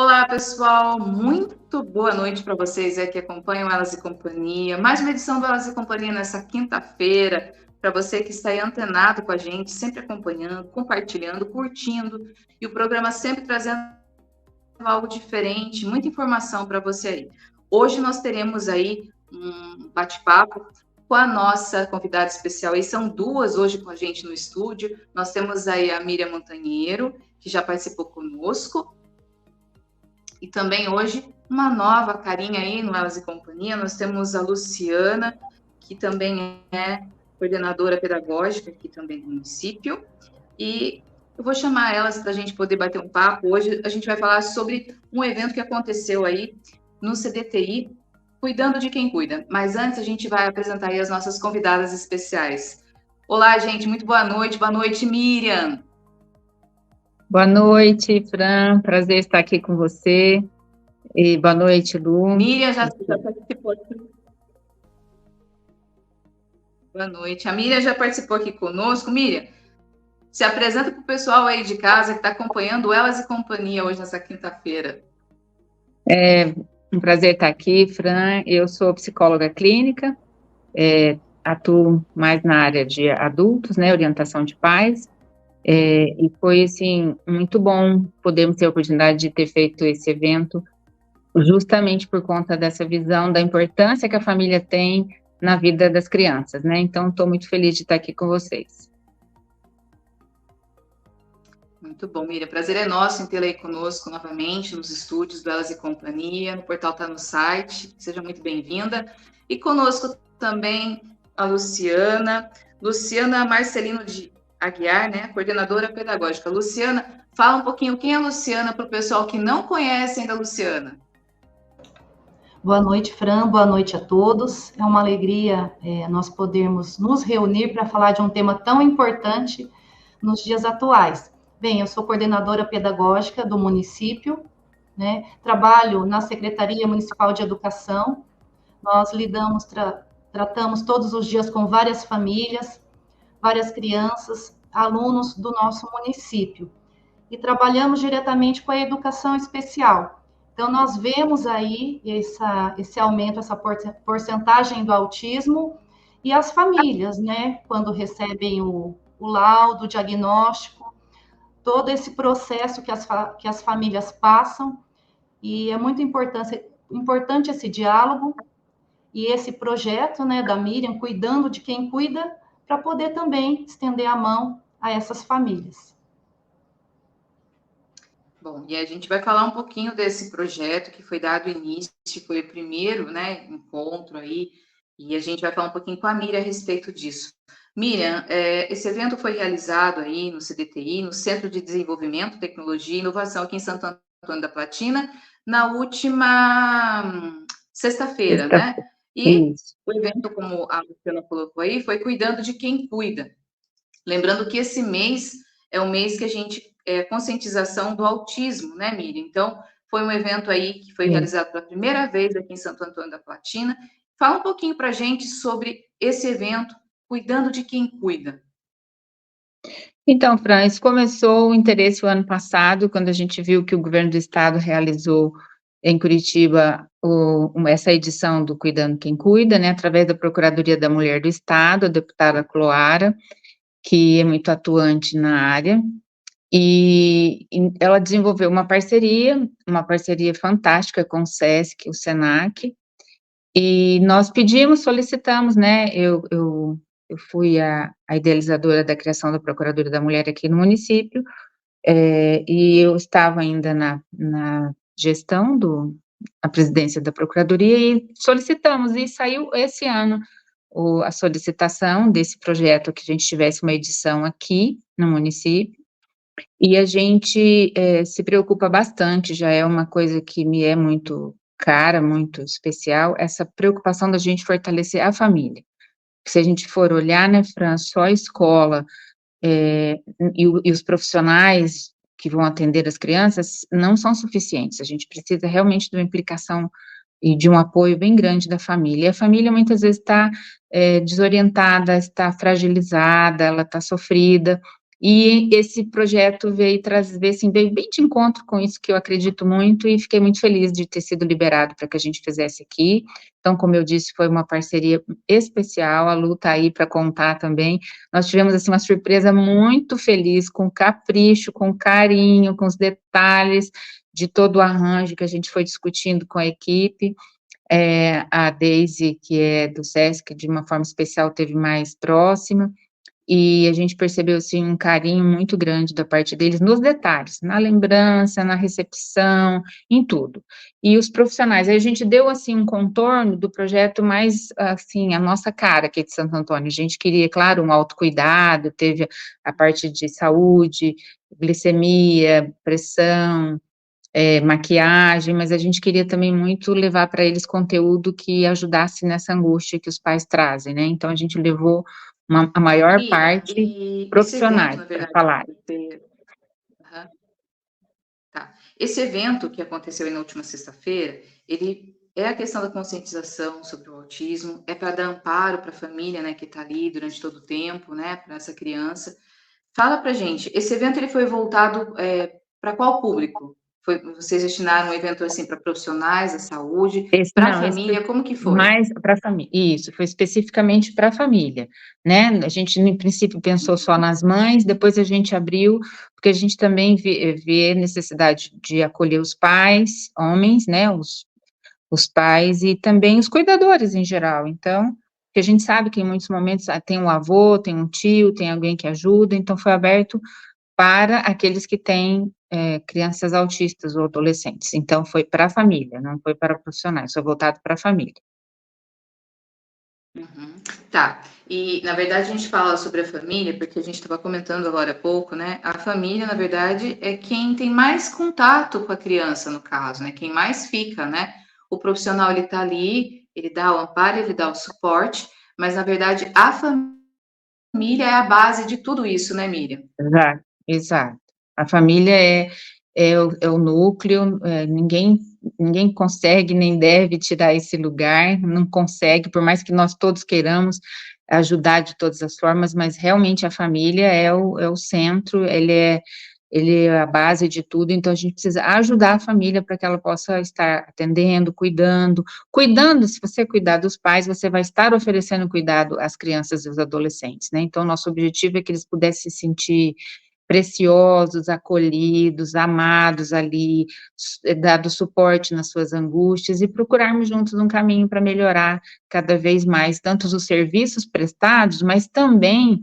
Olá, pessoal, muito boa noite para vocês que acompanham Elas e Companhia. Mais uma edição do Elas e Companhia nessa quinta-feira, para você que está aí antenado com a gente, sempre acompanhando, compartilhando, curtindo, e o programa sempre trazendo algo diferente, muita informação para você aí. Hoje nós teremos aí um bate-papo com a nossa convidada especial, e são duas hoje com a gente no estúdio. Nós temos aí a Miriam Montanheiro, que já participou conosco, e também hoje, uma nova carinha aí no Elas e Companhia, nós temos a Luciana, que também é coordenadora pedagógica aqui também do município, e eu vou chamar elas para a gente poder bater um papo. Hoje a gente vai falar sobre um evento que aconteceu aí no CDTI, Cuidando de Quem Cuida. Mas antes a gente vai apresentar aí as nossas convidadas especiais. Olá, gente, muito boa noite, Miriam. Boa noite, Fran, prazer estar aqui com você. E boa noite, Lu. Miriam já participou aqui. Boa noite. A Miriam já participou aqui conosco. Miriam, se apresenta para o pessoal aí de casa que está acompanhando Elas e Companhia hoje nessa quinta-feira. É um prazer estar aqui, Fran. Eu sou psicóloga clínica, atuo mais na área de adultos, né, orientação de pais. E foi, assim, muito bom podermos ter a oportunidade de ter feito esse evento, justamente por conta dessa visão da importância que a família tem na vida das crianças, né? Então, estou muito feliz de estar aqui com vocês. Muito bom, Miriam. Prazer é nosso em tê-la aí conosco novamente nos estúdios do Elas e Companhia. O portal está no site. Seja muito bem-vinda. E conosco também a Luciana Marcelino de Aguiar, né? Coordenadora pedagógica. Luciana, fala um pouquinho quem é a Luciana para o pessoal que não conhece ainda a Luciana. Boa noite, Fran. Boa noite a todos. É uma alegria nós podermos nos reunir para falar de um tema tão importante nos dias atuais. Bem, eu sou coordenadora pedagógica do município, né? Trabalho na Secretaria Municipal de Educação. Nós tratamos todos os dias com várias famílias, várias crianças, alunos do nosso município. E trabalhamos diretamente com a educação especial. Então, nós vemos aí esse aumento, essa porcentagem do autismo, e as famílias, né, quando recebem o laudo, o diagnóstico, todo esse processo que as famílias passam, e é muito importante esse diálogo e esse projeto, né, da Miriam, Cuidando de Quem Cuida, para poder também estender a mão a essas famílias. Bom, e a gente vai falar um pouquinho desse projeto que foi dado início, foi o primeiro, né, encontro aí, e a gente vai falar um pouquinho com a Miriam a respeito disso. Miriam, esse evento foi realizado aí no CDTI, no Centro de Desenvolvimento, Tecnologia e Inovação aqui em Santo Antônio da Platina, na última sexta-feira, né? E o evento, como a Luciana colocou aí, foi Cuidando de Quem Cuida. Lembrando que esse mês é o mês que a gente conscientização do autismo, né, Miriam? Então, foi um evento aí que foi realizado pela primeira vez aqui em Santo Antônio da Platina. Fala um pouquinho para a gente sobre esse evento, Cuidando de Quem Cuida. Então, Fran, isso começou o interesse o ano passado, quando a gente viu que o governo do estado realizou em Curitiba essa edição do Cuidando Quem Cuida, né, através da Procuradoria da Mulher do Estado, a deputada Cloara, que é muito atuante na área, e ela desenvolveu uma parceria fantástica com o SESC, o SENAC, e nós solicitamos, né, eu fui a idealizadora da criação da Procuradoria da Mulher aqui no município, e eu estava ainda na gestão a presidência da Procuradoria, e solicitamos, e saiu esse ano a solicitação desse projeto, que a gente tivesse uma edição aqui no município, e a gente se preocupa bastante, já é uma coisa que me é muito cara, muito especial, essa preocupação da gente fortalecer a família. Se a gente for olhar, né, Fran, só a escola e os profissionais que vão atender as crianças não são suficientes, a gente precisa realmente de uma implicação e de um apoio bem grande da família. E a família muitas vezes está desorientada, está fragilizada, ela está sofrida, E esse projeto veio trazer, assim, veio bem de encontro com isso que eu acredito muito e fiquei muito feliz de ter sido liberado para que a gente fizesse aqui. Então, como eu disse, foi uma parceria especial, a Lu está aí para contar também. Nós tivemos, assim, uma surpresa muito feliz, com capricho, com carinho, com os detalhes de todo o arranjo que a gente foi discutindo com a equipe. A Deise, que é do SESC, de uma forma especial, teve mais próxima, e a gente percebeu, assim, um carinho muito grande da parte deles nos detalhes, na lembrança, na recepção, em tudo. E os profissionais, aí a gente deu, assim, um contorno do projeto mais, assim, a nossa cara aqui de Santo Antônio. A gente queria, claro, um autocuidado, teve a parte de saúde, glicemia, pressão, maquiagem, mas a gente queria também muito levar para eles conteúdo que ajudasse nessa angústia que os pais trazem, né? Então, a gente levou a maior Miriam, parte e esse evento, profissionais na para verdade, falar. aham, tá. Esse evento que aconteceu aí na última sexta-feira, ele é a questão da conscientização sobre o autismo, é para dar amparo para a família, né, que está ali durante todo o tempo, né, para essa criança. Fala para gente, esse evento ele foi voltado para qual público? Vocês destinaram um evento assim para profissionais da saúde, para a Esse foi família, como que foi? mais para a família, isso, foi especificamente para a família, né? A gente, no princípio, pensou só nas mães, depois a gente abriu, porque a gente também vê necessidade de acolher os pais, homens, né? Os pais e também os cuidadores em geral. Então, porque a gente sabe que em muitos momentos tem um avô, tem um tio, tem alguém que ajuda, então foi aberto para aqueles que têm crianças autistas ou adolescentes. Então, foi para a família, não foi para profissionais, foi voltado para a família. Uhum. Tá. E, na verdade, a gente fala sobre a família, porque a gente estava comentando agora há pouco, né? A família, na verdade, é quem tem mais contato com a criança, no caso, né? Quem mais fica, né? O profissional, ele tá ali, ele dá o amparo, ele dá o suporte, mas, na verdade, a família é a base de tudo isso, né, Miriam? Exato, exato. A família é o núcleo, ninguém consegue nem deve tirar esse lugar, não consegue, por mais que nós todos queiramos ajudar de todas as formas, mas realmente a família é o centro, ele é a base de tudo, então a gente precisa ajudar a família para que ela possa estar atendendo, cuidando, se você cuidar dos pais, você vai estar oferecendo cuidado às crianças e aos adolescentes, né? Então, nosso objetivo é que eles pudessem se sentir preciosos, acolhidos, amados ali, dado suporte nas suas angústias e procurarmos juntos um caminho para melhorar cada vez mais, tanto os serviços prestados, mas também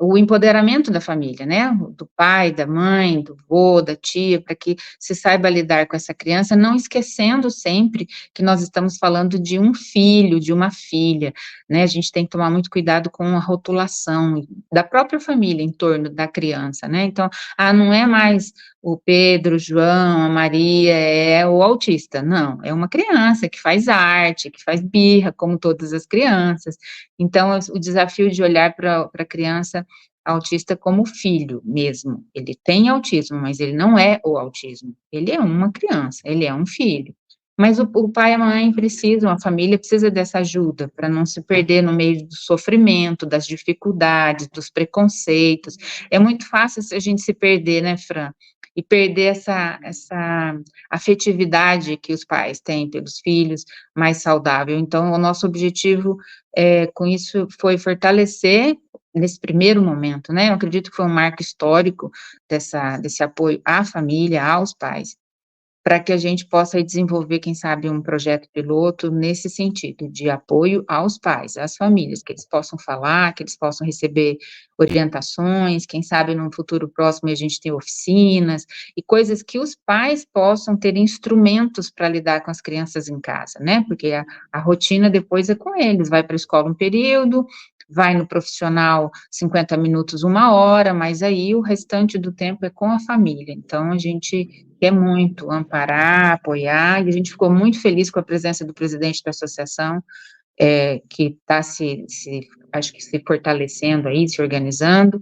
o empoderamento da família, né, do pai, da mãe, do vô, da tia, para que se saiba lidar com essa criança, não esquecendo sempre que nós estamos falando de um filho, de uma filha, né, a gente tem que tomar muito cuidado com a rotulação da própria família em torno da criança, né, então, não é mais o Pedro, o João, a Maria, é o autista, não, é uma criança que faz arte, que faz birra, como todas as crianças, então, o desafio de olhar para a criança autista como filho mesmo. Ele tem autismo, mas ele não é o autismo. Ele é uma criança, ele é um filho. Mas o pai e a mãe precisam, a família precisa dessa ajuda para não se perder no meio do sofrimento, das dificuldades, dos preconceitos. É muito fácil a gente se perder, né, Fran? E perder essa afetividade que os pais têm pelos filhos, mais saudável. Então, o nosso objetivo com isso foi fortalecer nesse primeiro momento, né? Eu acredito que foi um marco histórico desse apoio à família, aos pais, para que a gente possa aí desenvolver, quem sabe, um projeto piloto nesse sentido, de apoio aos pais, às famílias, que eles possam falar, que eles possam receber orientações, quem sabe no futuro próximo a gente tem oficinas, e coisas que os pais possam ter instrumentos para lidar com as crianças em casa, né, porque a rotina depois é com eles, vai para a escola um período, vai no profissional 50 minutos, 1 hora, mas aí o restante do tempo é com a família, então a gente quer muito amparar, apoiar, e a gente ficou muito feliz com a presença do presidente da associação, que está acho que se fortalecendo aí, se organizando,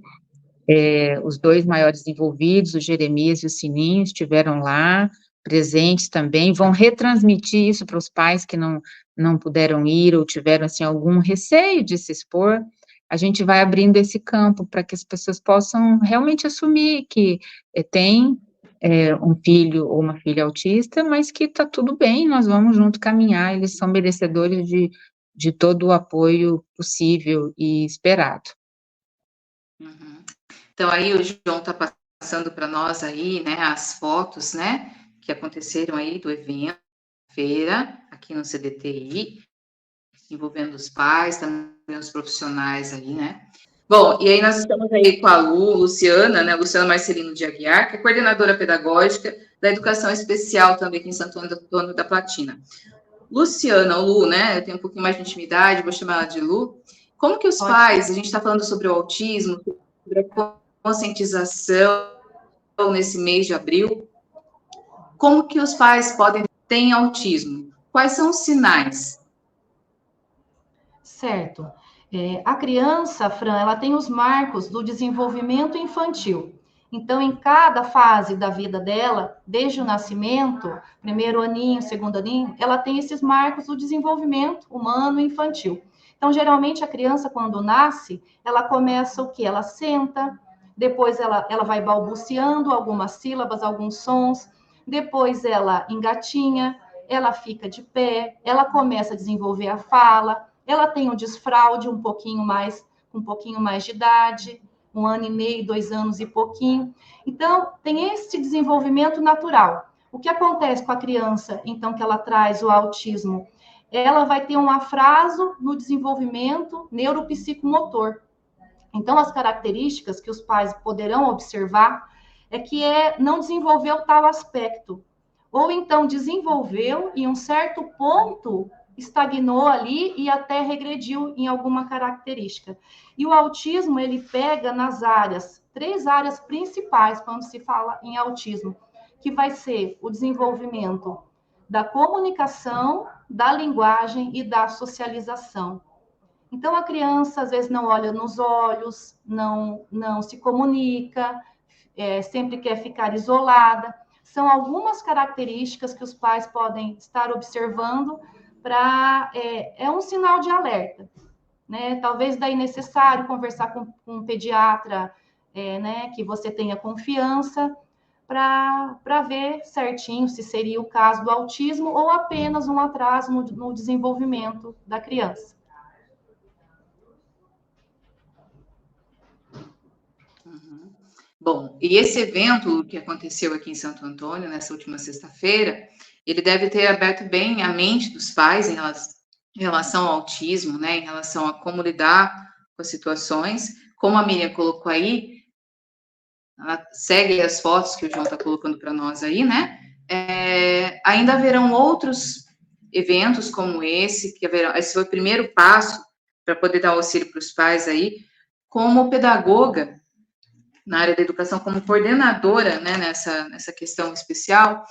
os 2 maiores envolvidos, o Jeremias e o Sininho, estiveram lá, presentes também, vão retransmitir isso para os pais que não puderam ir ou tiveram, assim, algum receio de se expor, a gente vai abrindo esse campo para que as pessoas possam realmente assumir que tem um filho ou uma filha autista, mas que está tudo bem, nós vamos junto caminhar, eles são merecedores de todo o apoio possível e esperado. Uhum. Então, aí o João está passando para nós aí, né, as fotos, né, que aconteceram aí do evento, feira, aqui no CDTI, envolvendo os pais, também os profissionais aí, né. Bom, e aí nós estamos aí com a Luciana, né, Luciana Marcelino de Aguiar, que é coordenadora pedagógica da Educação Especial também aqui em Santo Antônio da Platina. Luciana, ou Lu, né, eu tenho um pouquinho mais de intimidade, vou chamar ela de Lu. Como que os pais, a gente está falando sobre o autismo, sobre a conscientização nesse mês de abril, como que os pais podem ter autismo? Quais são os sinais? Certo. A criança, Fran, ela tem os marcos do desenvolvimento infantil. Então, em cada fase da vida dela, desde o nascimento, primeiro aninho, segundo aninho, ela tem esses marcos do desenvolvimento humano e infantil. Então, geralmente, a criança, quando nasce, ela começa o quê? Ela senta, depois ela vai balbuciando algumas sílabas, alguns sons, depois ela engatinha, ela fica de pé, ela começa a desenvolver a fala, ela tem o desfraude um pouquinho mais de idade, 1 ano e meio, 2 anos e pouquinho. Então, tem esse desenvolvimento natural. O que acontece com a criança, então, que ela traz o autismo? Ela vai ter um atraso no desenvolvimento neuropsicomotor. Então, as características que os pais poderão observar é que não desenvolveu tal aspecto, ou então desenvolveu e em um certo ponto estagnou ali e até regrediu em alguma característica. E o autismo, ele pega nas áreas, 3 áreas principais quando se fala em autismo, que vai ser o desenvolvimento da comunicação, da linguagem e da socialização. Então, a criança, às vezes, não olha nos olhos, não se comunica, sempre quer ficar isolada. São algumas características que os pais podem estar observando para... É um sinal de alerta, né? Talvez daí necessário conversar com um pediatra, né, que você tenha confiança, para ver certinho se seria o caso do autismo ou apenas um atraso no desenvolvimento da criança. Uhum. Bom, e esse evento que aconteceu aqui em Santo Antônio, nessa última sexta-feira, ele deve ter aberto bem a mente dos pais em relação ao autismo, né, em relação a como lidar com as situações. Como a Miriam colocou aí, ela segue as fotos que o João está colocando para nós aí, né? Ainda haverão outros eventos como esse, esse foi o primeiro passo para poder dar auxílio para os pais aí, como pedagoga na área da educação, como coordenadora, né, nessa questão especial.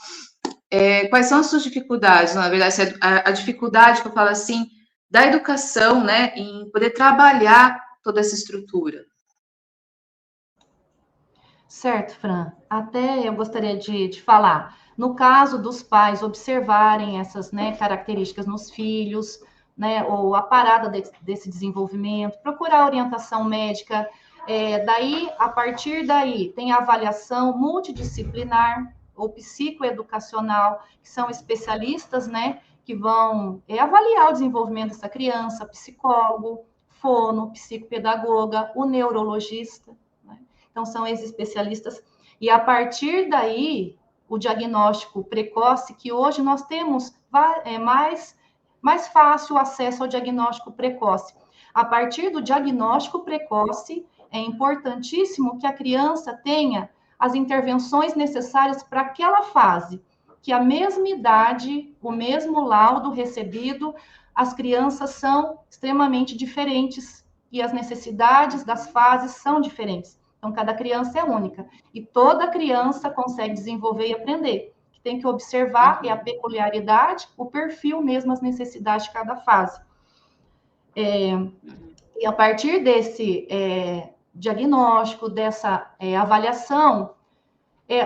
Quais são as suas dificuldades? Na verdade, a dificuldade que eu falo assim, da educação, né, em poder trabalhar toda essa estrutura. Certo, Fran. Até eu gostaria de falar, no caso dos pais observarem essas, né, características nos filhos, né, ou a parada desse desenvolvimento, procurar orientação médica. Daí, a partir daí, tem a avaliação multidisciplinar ou psicoeducacional, que são especialistas, né, que vão avaliar o desenvolvimento dessa criança, psicólogo, fono, psicopedagoga, o neurologista. Então, são esses especialistas. E a partir daí, o diagnóstico precoce, que hoje nós temos mais fácil acesso ao diagnóstico precoce. A partir do diagnóstico precoce, é importantíssimo que a criança tenha as intervenções necessárias para aquela fase, que a mesma idade, o mesmo laudo recebido, as crianças são extremamente diferentes e as necessidades das fases são diferentes. Então, cada criança é única. E toda criança consegue desenvolver e aprender. Tem que observar a peculiaridade, o perfil mesmo, as necessidades de cada fase. E a partir desse diagnóstico, dessa avaliação,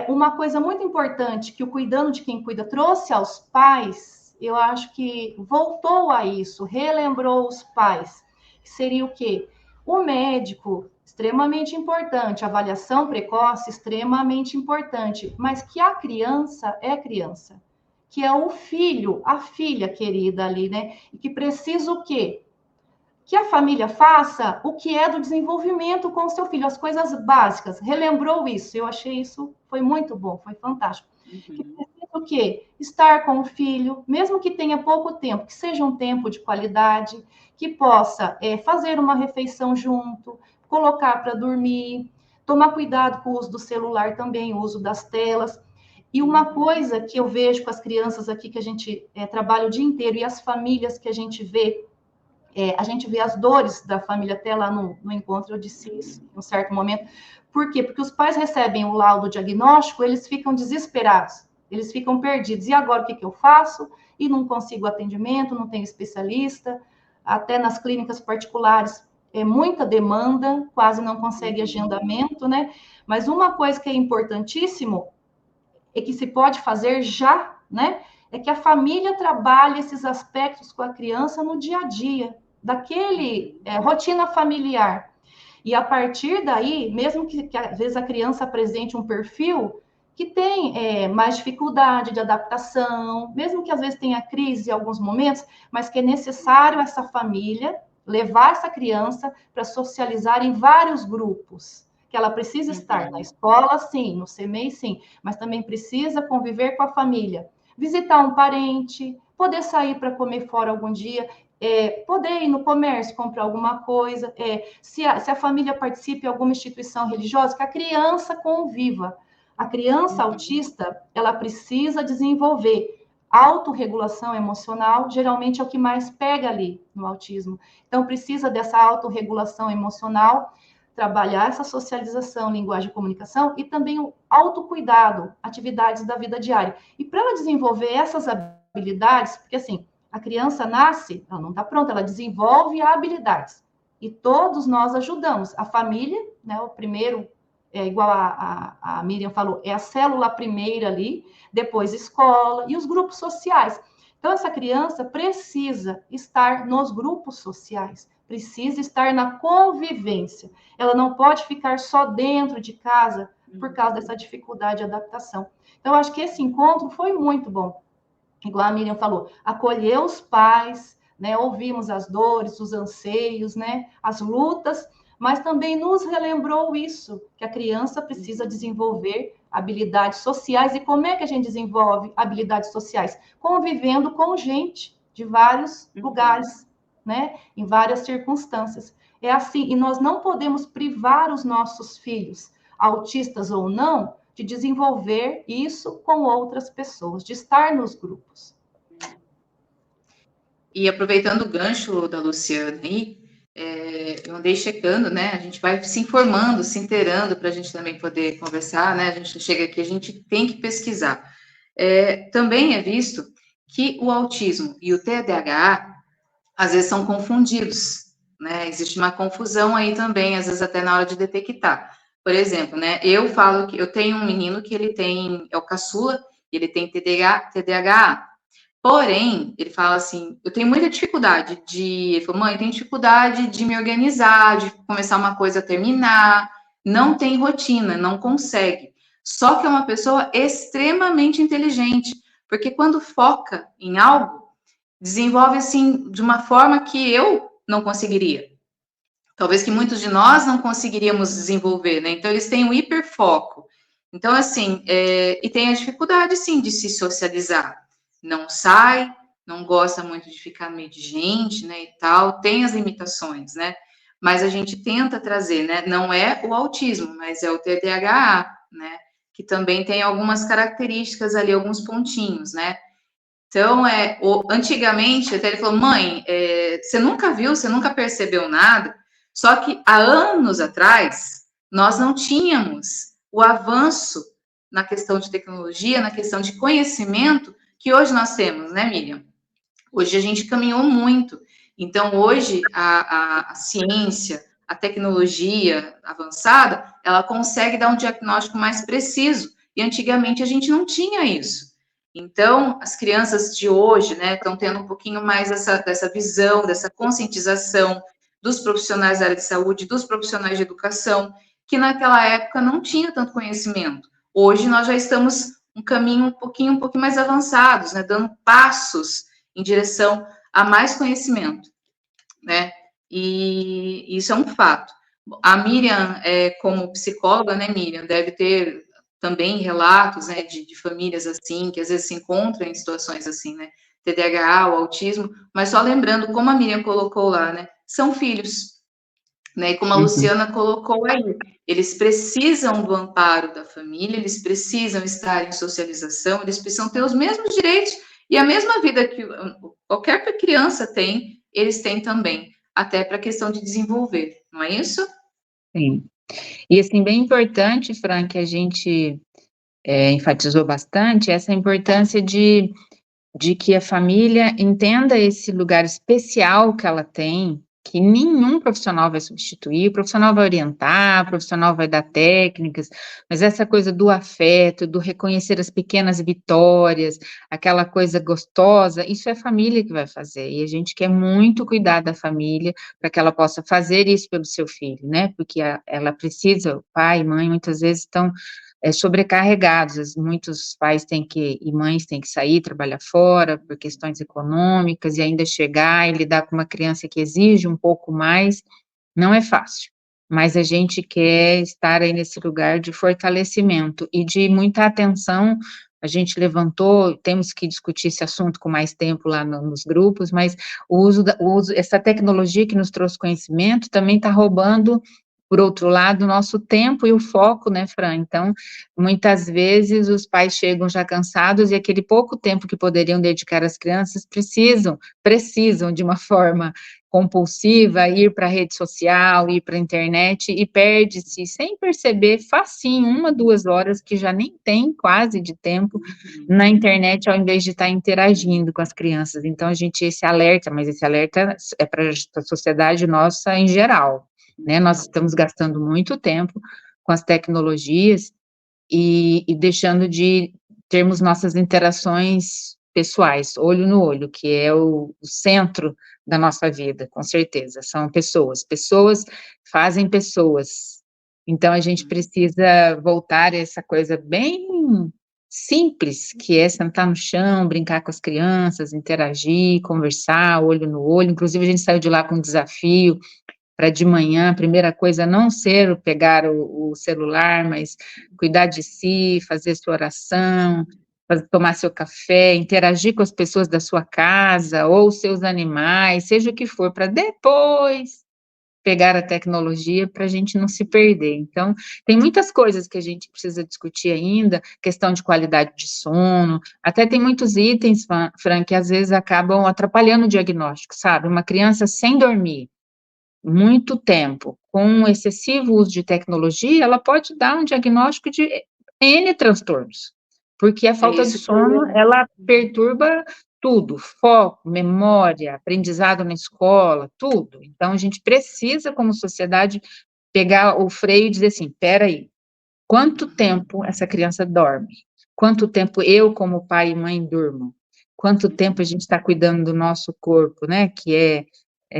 uma coisa muito importante que o Cuidando de Quem Cuida trouxe aos pais, eu acho que voltou a isso, relembrou os pais, seria o quê? O médico, extremamente importante, avaliação precoce, extremamente importante, mas que a criança é criança, que é o filho, a filha querida ali, né? E que precisa o quê? Que a família faça o que é do desenvolvimento com o seu filho, as coisas básicas. Relembrou isso, eu achei isso, foi muito bom, foi fantástico. Que precisa o quê? Estar com o filho, mesmo que tenha pouco tempo, que seja um tempo de qualidade, que possa fazer uma refeição junto, colocar para dormir, tomar cuidado com o uso do celular também, o uso das telas. E uma coisa que eu vejo com as crianças aqui, que a gente trabalha o dia inteiro, e as famílias que a gente vê as dores da família, até lá no encontro eu disse isso, em um certo momento. Por quê? Porque os pais recebem o laudo diagnóstico, eles ficam desesperados, eles ficam perdidos. E agora o que eu faço? E não consigo atendimento, não tenho especialista, até nas clínicas particulares é muita demanda, quase não consegue agendamento, né? Mas uma coisa que é importantíssimo é que se pode fazer já, né? É que a família trabalhe esses aspectos com a criança no dia a dia, daquele rotina familiar. E a partir daí, mesmo que às vezes a criança apresente um perfil que tem mais dificuldade de adaptação, mesmo que às vezes tenha crise em alguns momentos, mas que é necessário essa família levar essa criança para socializar em vários grupos, que ela precisa estar na escola, sim, no CMEI, sim, mas também precisa conviver com a família, visitar um parente, poder sair para comer fora algum dia, poder ir no comércio, comprar alguma coisa, se a família participe de alguma instituição religiosa, que a criança conviva. A criança autista, ela precisa desenvolver autorregulação emocional, geralmente é o que mais pega ali no autismo. Então, precisa dessa autorregulação emocional, trabalhar essa socialização, linguagem e comunicação, e também o autocuidado, atividades da vida diária. E para ela desenvolver essas habilidades, porque assim, a criança nasce, ela não está pronta, ela desenvolve habilidades. E todos nós ajudamos. A família, né, o primeiro, igual a Miriam falou, é a célula primeira ali, depois escola e os grupos sociais. Então, essa criança precisa estar nos grupos sociais, precisa estar na convivência. Ela não pode ficar só dentro de casa por causa dessa dificuldade de adaptação. Então, eu acho que esse encontro foi muito bom. Igual a Miriam falou, acolher os pais, né? Ouvimos as dores, os anseios, né? As lutas, mas também nos relembrou isso, que a criança precisa desenvolver habilidades sociais. E como é que a gente desenvolve habilidades sociais? Convivendo com gente de vários lugares, né? Em várias circunstâncias. É assim, e nós não podemos privar os nossos filhos, autistas ou não, de desenvolver isso com outras pessoas, de estar nos grupos. E aproveitando o gancho da Luciana aí, eu andei checando, né? A gente vai se informando, se inteirando para a gente também poder conversar, né? A gente chega aqui, a gente tem que pesquisar. Também é visto que o autismo e o TDAH às vezes são confundidos, né? Existe uma confusão aí também, às vezes até na hora de detectar. Por exemplo, né? Eu falo que eu tenho um menino que ele é o caçula, ele tem TDAH. Porém, ele fala assim, eu tenho muita dificuldade ele falou, mãe, eu tenho dificuldade de me organizar, de começar uma coisa a terminar, não tem rotina, não consegue. Só que é uma pessoa extremamente inteligente, porque quando foca em algo, desenvolve assim de uma forma que eu não conseguiria. Talvez que muitos de nós não conseguiríamos desenvolver, né? Então, eles têm um hiperfoco. Então, assim, e tem a dificuldade, sim, de se socializar. Não sai, não gosta muito de ficar no meio de gente, né, e tal, tem as limitações, né? Mas a gente tenta trazer, né? Não é o autismo, mas é o TDAH, né? Que também tem algumas características ali, alguns pontinhos, né? Então, antigamente, até ele falou, mãe, você nunca viu, você nunca percebeu nada, só que há anos atrás, nós não tínhamos o avanço na questão de tecnologia, na questão de conhecimento que hoje nós temos, né, Miriam? Hoje a gente caminhou muito. Então, hoje, a ciência, a tecnologia avançada, ela consegue dar um diagnóstico mais preciso. E antigamente a gente não tinha isso. Então, as crianças de hoje, né, estão tendo um pouquinho mais dessa visão, dessa conscientização, dos profissionais da área de saúde, dos profissionais de educação, que naquela época não tinha tanto conhecimento. Hoje nós já estamos um caminho um pouquinho mais avançados, né, dando passos em direção a mais conhecimento, né? E isso é um fato. A Miriam, como psicóloga, né, Miriam, deve ter também relatos, né, de famílias assim, que às vezes se encontram em situações assim, né, TDAH, o autismo, mas só lembrando, como a Miriam colocou lá, né, são filhos, né, e como a Luciana colocou aí, eles precisam do amparo da família, eles precisam estar em socialização, eles precisam ter os mesmos direitos e a mesma vida que qualquer criança tem, eles têm também, até para a questão de desenvolver, não é isso? Sim. E, assim, bem importante, Fran, que a gente enfatizou bastante, essa importância de que a família entenda esse lugar especial que ela tem, que nenhum profissional vai substituir, o profissional vai orientar, o profissional vai dar técnicas, mas essa coisa do afeto, do reconhecer as pequenas vitórias, aquela coisa gostosa, isso é a família que vai fazer, e a gente quer muito cuidar da família para que ela possa fazer isso pelo seu filho, né, porque ela precisa, o pai e mãe muitas vezes estão sobrecarregados, muitos pais e mães têm que sair, trabalhar fora, por questões econômicas, e ainda chegar e lidar com uma criança que exige um pouco mais, não é fácil, mas a gente quer estar aí nesse lugar de fortalecimento e de muita atenção. A gente levantou, temos que discutir esse assunto com mais tempo lá nos grupos, mas essa tecnologia que nos trouxe conhecimento também está roubando, por outro lado, o nosso tempo e o foco, né, Fran? Então, muitas vezes os pais chegam já cansados e aquele pouco tempo que poderiam dedicar às crianças precisam de uma forma compulsiva ir para a rede social, ir para a internet e perde-se, sem perceber, facinho, 1, 2 horas que já nem tem quase de tempo na internet, ao invés de estar interagindo com as crianças. Então, esse alerta é para a sociedade nossa em geral, né? Nós estamos gastando muito tempo com as tecnologias e deixando de termos nossas interações pessoais, olho no olho, que é o centro da nossa vida, com certeza, são pessoas fazem pessoas, então a gente precisa voltar a essa coisa bem simples, que é sentar no chão, brincar com as crianças, interagir, conversar, olho no olho. Inclusive a gente saiu de lá com um desafio, para de manhã, a primeira coisa, não ser pegar o celular, mas cuidar de si, fazer sua oração, tomar seu café, interagir com as pessoas da sua casa, ou seus animais, seja o que for, para depois pegar a tecnologia, para a gente não se perder. Então, tem muitas coisas que a gente precisa discutir ainda, questão de qualidade de sono, até tem muitos itens, Fran, que às vezes acabam atrapalhando o diagnóstico, sabe? Uma criança sem dormir muito tempo, com um excessivo uso de tecnologia, ela pode dar um diagnóstico de N transtornos, porque a falta de sono, ela perturba tudo, foco, memória, aprendizado na escola, tudo. Então, a gente precisa, como sociedade, pegar o freio e dizer assim, espera aí, quanto tempo essa criança dorme? Quanto tempo eu, como pai e mãe, durmo? Quanto tempo a gente está cuidando do nosso corpo, né, que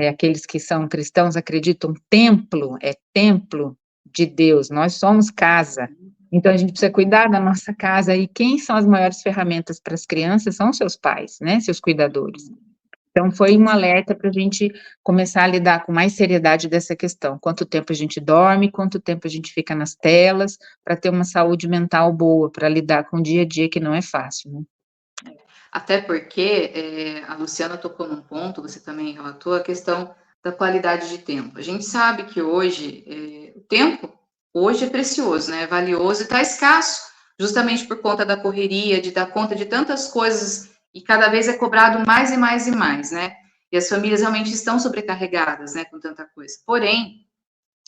aqueles que são cristãos acreditam templo de Deus, nós somos casa, então a gente precisa cuidar da nossa casa, e quem são as maiores ferramentas para as crianças são seus pais, né, seus cuidadores. Então foi um alerta para a gente começar a lidar com mais seriedade dessa questão, quanto tempo a gente dorme, quanto tempo a gente fica nas telas, para ter uma saúde mental boa, para lidar com o dia a dia que não é fácil, né? Até porque a Luciana tocou num ponto, você também relatou, a questão da qualidade de tempo. A gente sabe que hoje, o tempo, hoje é precioso, né? É valioso e está escasso, justamente por conta da correria, de dar conta de tantas coisas, e cada vez é cobrado mais e mais e mais, né? E as famílias realmente estão sobrecarregadas, né, com tanta coisa. Porém,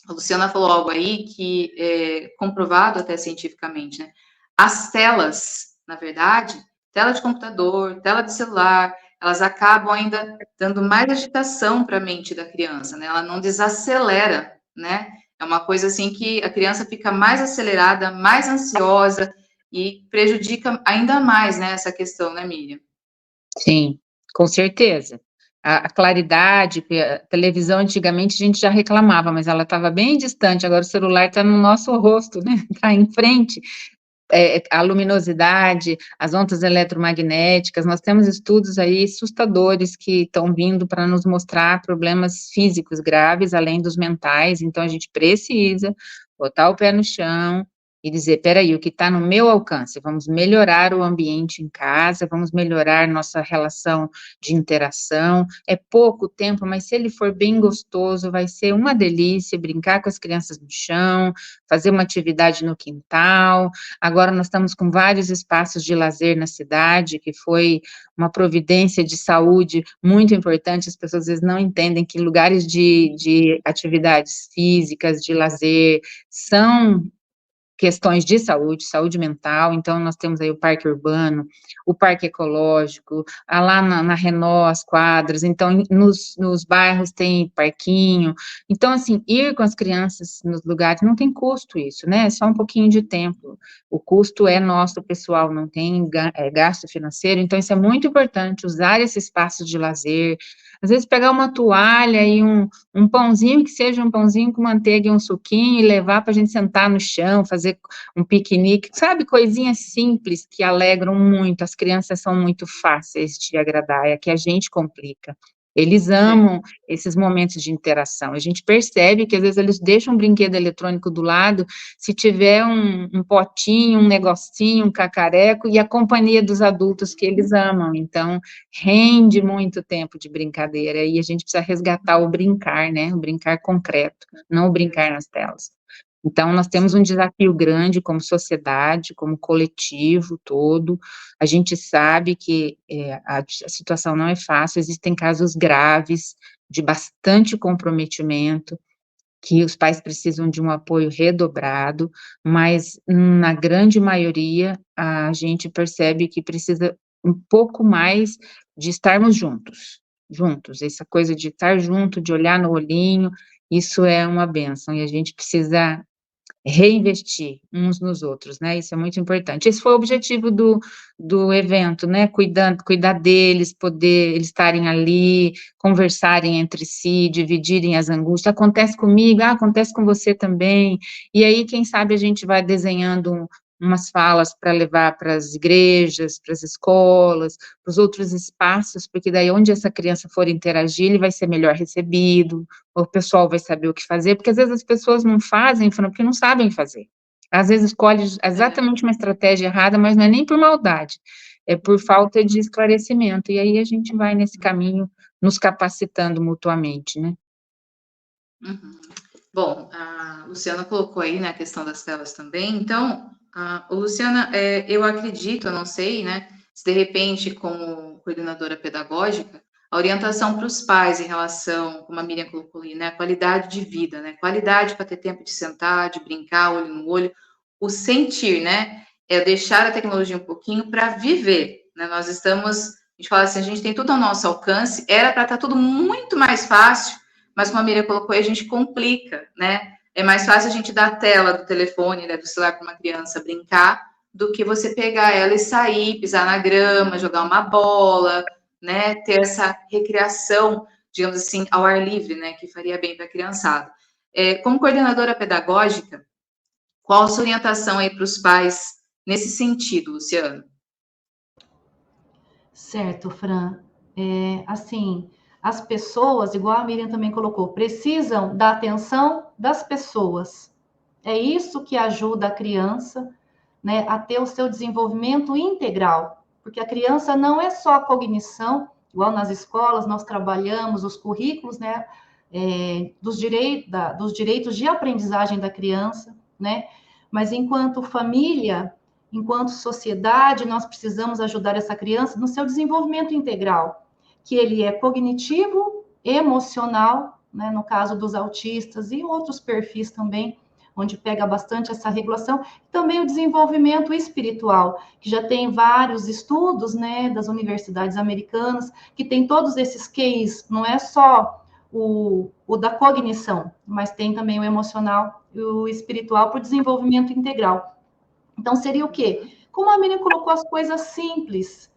a Luciana falou algo aí que é comprovado até cientificamente, né? As telas, na verdade, tela de computador, tela de celular, elas acabam ainda dando mais agitação para a mente da criança, né? Ela não desacelera, né? É uma coisa assim que a criança fica mais acelerada, mais ansiosa e prejudica ainda mais, né, essa questão, né, Miriam? Sim, com certeza. a claridade, porque a televisão antigamente a gente já reclamava, mas ela estava bem distante, agora o celular está no nosso rosto, né? Está em frente. A luminosidade, as ondas eletromagnéticas, nós temos estudos aí assustadores que estão vindo para nos mostrar problemas físicos graves, além dos mentais, então a gente precisa botar o pé no chão e dizer, peraí, o que está no meu alcance, vamos melhorar o ambiente em casa, vamos melhorar nossa relação de interação, é pouco tempo, mas se ele for bem gostoso, vai ser uma delícia brincar com as crianças no chão, fazer uma atividade no quintal. Agora nós estamos com vários espaços de lazer na cidade, que foi uma providência de saúde muito importante, as pessoas às vezes não entendem que lugares de atividades físicas, de lazer, são questões de saúde, saúde mental, então nós temos aí o parque urbano, o parque ecológico, lá na Renault, as quadras, então nos bairros tem parquinho, então assim, ir com as crianças nos lugares, não tem custo isso, né, é só um pouquinho de tempo, o custo é nosso, pessoal, não tem gasto financeiro, então isso é muito importante, usar esse espaço de lazer, às vezes pegar uma toalha e um pãozinho, que seja um pãozinho com manteiga e um suquinho, e levar para a gente sentar no chão, fazer um piquenique, sabe, coisinhas simples que alegram muito, as crianças são muito fáceis de agradar, é que a gente complica. Eles amam esses momentos de interação, a gente percebe que às vezes eles deixam um brinquedo eletrônico do lado, se tiver um potinho, um negocinho, um cacareco, e a companhia dos adultos que eles amam, então rende muito tempo de brincadeira, e a gente precisa resgatar o brincar, né, o brincar concreto, não o brincar nas telas. Então, nós temos um desafio grande como sociedade, como coletivo todo, a gente sabe que a situação não é fácil, existem casos graves, de bastante comprometimento, que os pais precisam de um apoio redobrado, mas na grande maioria, a gente percebe que precisa um pouco mais de estarmos juntos, essa coisa de estar junto, de olhar no olhinho, isso é uma bênção, e a gente precisa reinvestir uns nos outros, né, isso é muito importante. Esse foi o objetivo do evento, né, cuidar deles, poder eles estarem ali, conversarem entre si, dividirem as angústias, acontece comigo, acontece com você também, e aí quem sabe a gente vai desenhando umas falas para levar para as igrejas, para as escolas, para os outros espaços, porque daí onde essa criança for interagir, ele vai ser melhor recebido, o pessoal vai saber o que fazer, porque às vezes as pessoas não fazem, porque não sabem fazer. Às vezes escolhe exatamente uma estratégia errada, mas não é nem por maldade, é por falta de esclarecimento, e aí a gente vai nesse caminho, nos capacitando mutuamente, né. Uhum. Bom, a Luciana colocou aí, né, a questão das telas também, então, Luciana, eu acredito, eu não sei, né, se de repente, como coordenadora pedagógica, a orientação para os pais em relação, como a Miriam colocou ali, né, a qualidade de vida, né, qualidade para ter tempo de sentar, de brincar, olho no olho, o sentir, né, é deixar a tecnologia um pouquinho para viver, né, nós estamos, a gente fala assim, a gente tem tudo ao nosso alcance, era para estar tudo muito mais fácil, mas como a Miriam colocou, a gente complica, né? É mais fácil a gente dar a tela do telefone, né, do celular para uma criança brincar, do que você pegar ela e sair, pisar na grama, jogar uma bola, né? Ter essa recreação, digamos assim, ao ar livre, né? Que faria bem para a criançada. Como coordenadora pedagógica, qual a sua orientação aí para os pais nesse sentido, Luciano? Certo, Fran. Assim, as pessoas, igual a Miriam também colocou, precisam da atenção das pessoas. É isso que ajuda a criança, né, a ter o seu desenvolvimento integral, porque a criança não é só a cognição, igual nas escolas nós trabalhamos os currículos, né, dos direitos de aprendizagem da criança, né, mas enquanto família, enquanto sociedade, nós precisamos ajudar essa criança no seu desenvolvimento integral, que ele é cognitivo, emocional, né, no caso dos autistas e outros perfis também, onde pega bastante essa regulação, também o desenvolvimento espiritual, que já tem vários estudos, né, das universidades americanas, que tem todos esses QIs, não é só o da cognição, mas tem também o emocional e o espiritual para o desenvolvimento integral. Então, seria o quê? Como a Miriam colocou as coisas simples,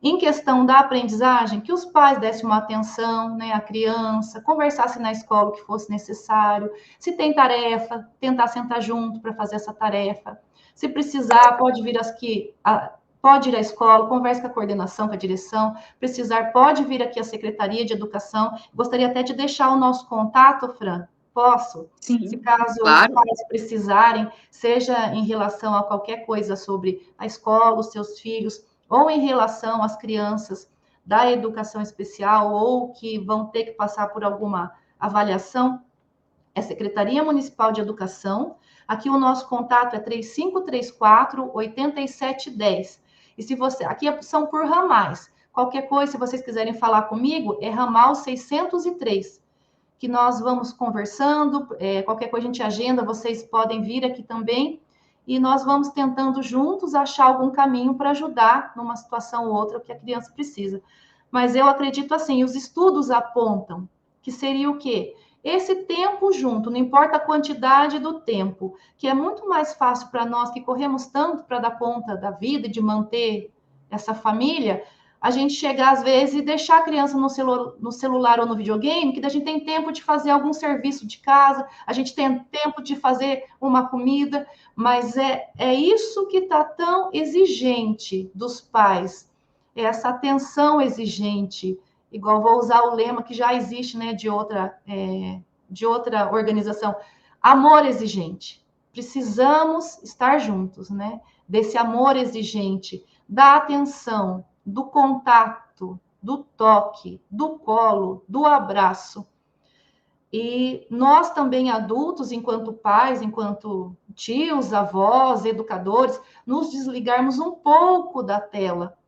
Em questão da aprendizagem, que os pais dessem uma atenção, né, à criança, conversassem na escola o que fosse necessário. Se tem tarefa, tentar sentar junto para fazer essa tarefa. Se precisar, pode ir à escola, converse com a coordenação, com a direção. Precisar, pode vir aqui à Secretaria de Educação. Gostaria até de deixar o nosso contato, Fran. Posso? Sim, Se caso claro. os pais precisarem, seja em relação a qualquer coisa sobre a escola, os seus filhos, ou em relação às crianças da educação especial, ou que vão ter que passar por alguma avaliação, é Secretaria Municipal de Educação. Aqui o nosso contato é 3534-8710. E se você, aqui são por ramais. Qualquer coisa, se vocês quiserem falar comigo, é ramal 603, que nós vamos conversando, qualquer coisa a gente agenda, vocês podem vir aqui também, e nós vamos tentando juntos achar algum caminho para ajudar numa situação ou outra que a criança precisa. Mas eu acredito assim, os estudos apontam que seria o quê? Esse tempo junto, não importa a quantidade do tempo, que é muito mais fácil para nós que corremos tanto para dar conta da vida e de manter essa família, a gente chegar às vezes e deixar a criança no celular ou no videogame, que a gente tem tempo de fazer algum serviço de casa, a gente tem tempo de fazer uma comida, mas é isso que está tão exigente dos pais, é essa atenção exigente, igual vou usar o lema que já existe, né, de outra organização, amor exigente. Precisamos estar juntos, né, desse amor exigente, da atenção, do contato, do toque, do colo, do abraço. E nós também, adultos, enquanto pais, enquanto tios, avós, educadores, nos desligarmos um pouco da tela,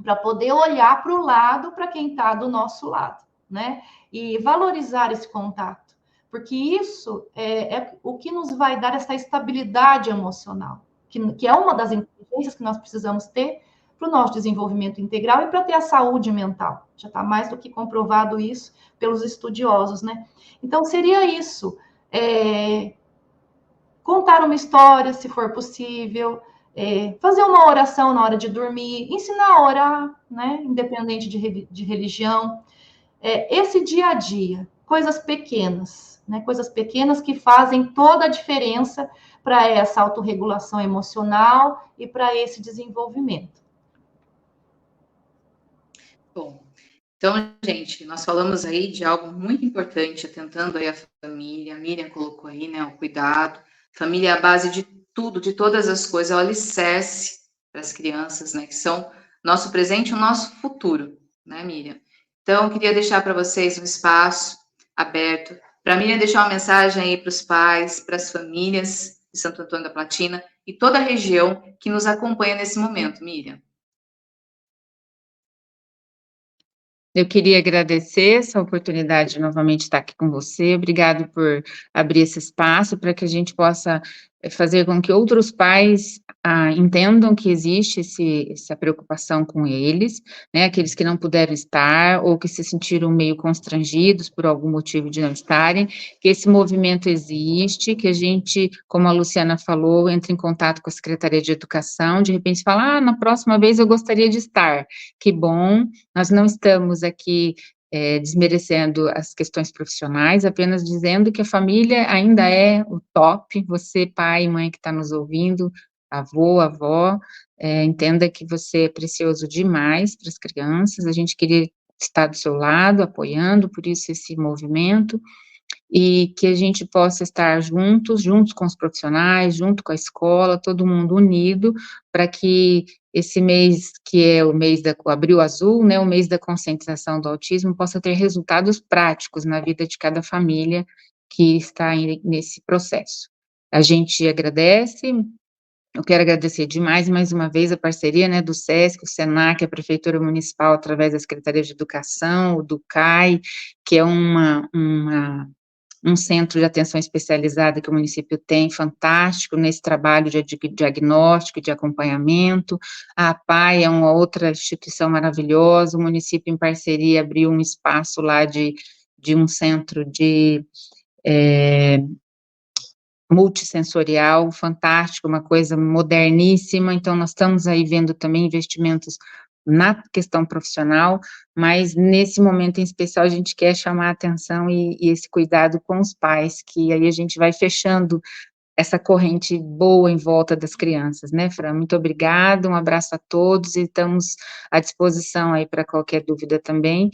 para poder olhar para o lado, para quem está do nosso lado, né? E valorizar esse contato, porque isso é o que nos vai dar essa estabilidade emocional, que é uma das inteligências que nós precisamos ter para o nosso desenvolvimento integral e para ter a saúde mental. Já está mais do que comprovado isso pelos estudiosos, né? Então, seria isso. Contar uma história, se for possível, fazer uma oração na hora de dormir, ensinar a orar, né? Independente de religião. Esse dia a dia, coisas pequenas, né? Coisas pequenas que fazem toda a diferença para essa autorregulação emocional e para esse desenvolvimento. Bom, então, gente, nós falamos aí de algo muito importante, atentando aí a família, a Miriam colocou aí, né, o cuidado, família é a base de tudo, de todas as coisas, é o alicerce para as crianças, né, que são nosso presente e o nosso futuro, né, Miriam? Então, eu queria deixar para vocês um espaço aberto, para a Miriam deixar uma mensagem aí para os pais, para as famílias de Santo Antônio da Platina e toda a região que nos acompanha nesse momento, Miriam. Eu queria agradecer essa oportunidade de novamente estar aqui com você. Obrigado por abrir esse espaço para que a gente possa fazer com que outros pais entendam que existe essa preocupação com eles, né, aqueles que não puderam estar ou que se sentiram meio constrangidos por algum motivo de não estarem, que esse movimento existe, que a gente, como a Luciana falou, entre em contato com a Secretaria de Educação, de repente fala, na próxima vez eu gostaria de estar. Que bom, nós não estamos aqui desmerecendo as questões profissionais, apenas dizendo que a família ainda é o top. Você, pai e mãe que está nos ouvindo, avô, avó, entenda que você é precioso demais para as crianças, a gente queria estar do seu lado, apoiando, por isso esse movimento, e que a gente possa estar juntos com os profissionais, junto com a escola, todo mundo unido, para que esse mês, que é o mês o Abril Azul, né, o mês da conscientização do autismo, possa ter resultados práticos na vida de cada família que está nesse processo. A gente agradece, eu quero agradecer demais, mais uma vez, a parceria, né, do SESC, o SENAC, a Prefeitura Municipal, através da Secretaria de Educação, o DUCAI, que é um centro de atenção especializada que o município tem, fantástico, nesse trabalho de diagnóstico e de acompanhamento. A APAI é uma outra instituição maravilhosa, o município, em parceria, abriu um espaço lá de um centro de multissensorial, fantástico, uma coisa moderníssima. Então nós estamos aí vendo também investimentos na questão profissional, mas nesse momento em especial a gente quer chamar a atenção e esse cuidado com os pais, que aí a gente vai fechando essa corrente boa em volta das crianças, né, Fran? Muito obrigada, um abraço a todos e estamos à disposição aí para qualquer dúvida também,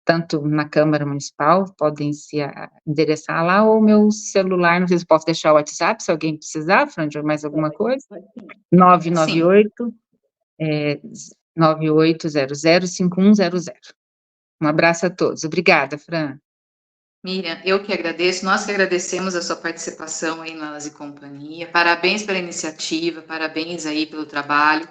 tanto na Câmara Municipal, podem se endereçar lá, ou meu celular, não sei se posso deixar o WhatsApp, se alguém precisar, Fran, de mais alguma coisa, 998 98005100. Um abraço a todos. Obrigada, Fran. Miriam, eu que agradeço, nós que agradecemos a sua participação aí no Elas e Companhia, parabéns pela iniciativa, parabéns aí pelo trabalho,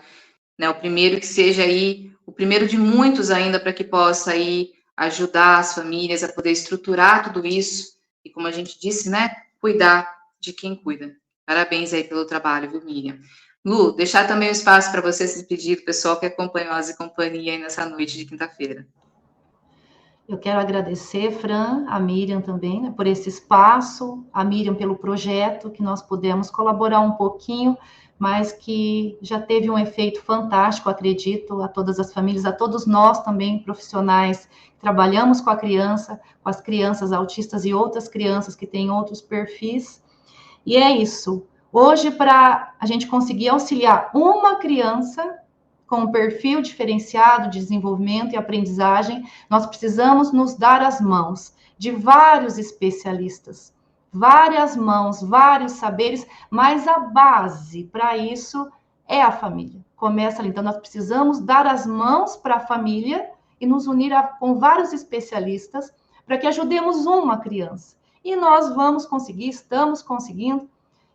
né, o primeiro que seja aí, o primeiro de muitos ainda para que possa aí ajudar as famílias a poder estruturar tudo isso, e como a gente disse, né, cuidar de quem cuida. Parabéns aí pelo trabalho, viu, Miriam? Lu, deixar também o espaço para você se despedir do pessoal que acompanhou Elas e Companhia aí nessa noite de quinta-feira. Eu quero agradecer, Fran, a Miriam também, né, por esse espaço, a Miriam pelo projeto, que nós pudemos colaborar um pouquinho, mas que já teve um efeito fantástico, acredito, a todas as famílias, a todos nós também, profissionais, que trabalhamos com a criança, com as crianças autistas e outras crianças que têm outros perfis. E é isso. Hoje, para a gente conseguir auxiliar uma criança com um perfil diferenciado de desenvolvimento e aprendizagem, nós precisamos nos dar as mãos de vários especialistas, várias mãos, vários saberes, mas a base para isso é a família. Começa ali. Então, nós precisamos dar as mãos para a família e nos unir com vários especialistas para que ajudemos uma criança. E nós vamos conseguir, estamos conseguindo,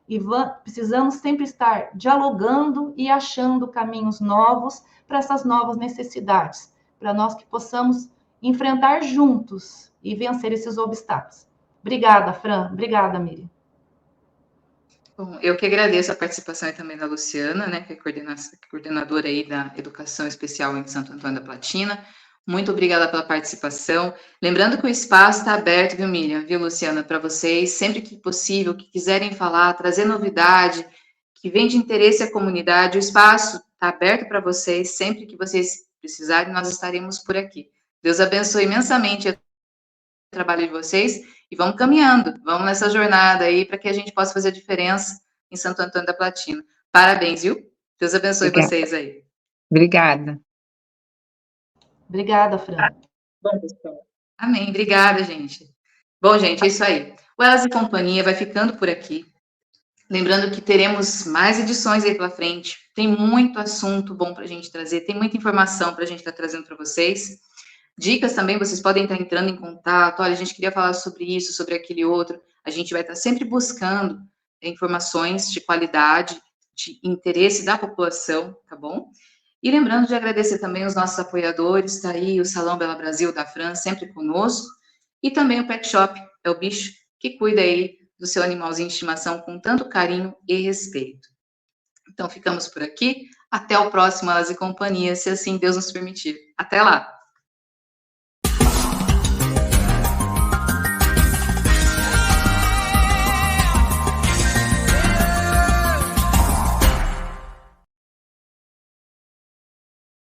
e precisamos sempre estar dialogando e achando caminhos novos para essas novas necessidades, para nós que possamos enfrentar juntos e vencer esses obstáculos. Obrigada, Fran. Obrigada, Miriam. Bom, eu que agradeço a participação também da Luciana, né, que é coordenadora aí da Educação Especial em Santo Antônio da Platina. Muito obrigada pela participação. Lembrando que o espaço está aberto, viu, Miriam, viu, Luciana, para vocês, sempre que possível, que quiserem falar, trazer novidade, que vem de interesse à comunidade, o espaço está aberto para vocês, sempre que vocês precisarem, nós estaremos por aqui. Deus abençoe imensamente o trabalho de vocês e vamos caminhando, vamos nessa jornada aí para que a gente possa fazer a diferença em Santo Antônio da Platina. Parabéns, viu? Deus abençoe vocês aí. Obrigada. Obrigada, Fran. Bom, pessoal. Amém. Obrigada, gente. Bom, gente, é isso aí. O Elas e Companhia vai ficando por aqui. Lembrando que teremos mais edições aí pela frente. Tem muito assunto bom para a gente trazer, tem muita informação para a gente estar trazendo para vocês. Dicas também, vocês podem estar entrando em contato. Olha, a gente queria falar sobre isso, sobre aquele outro. A gente vai estar sempre buscando informações de qualidade, de interesse da população, tá bom? E lembrando de agradecer também os nossos apoiadores, tá aí o Salão Bela Brasil da Fran, sempre conosco, e também o Pet Shop, é o bicho que cuida aí do seu animalzinho de estimação com tanto carinho e respeito. Então, ficamos por aqui. Até o próximo Elas e Companhia, se assim Deus nos permitir. Até lá!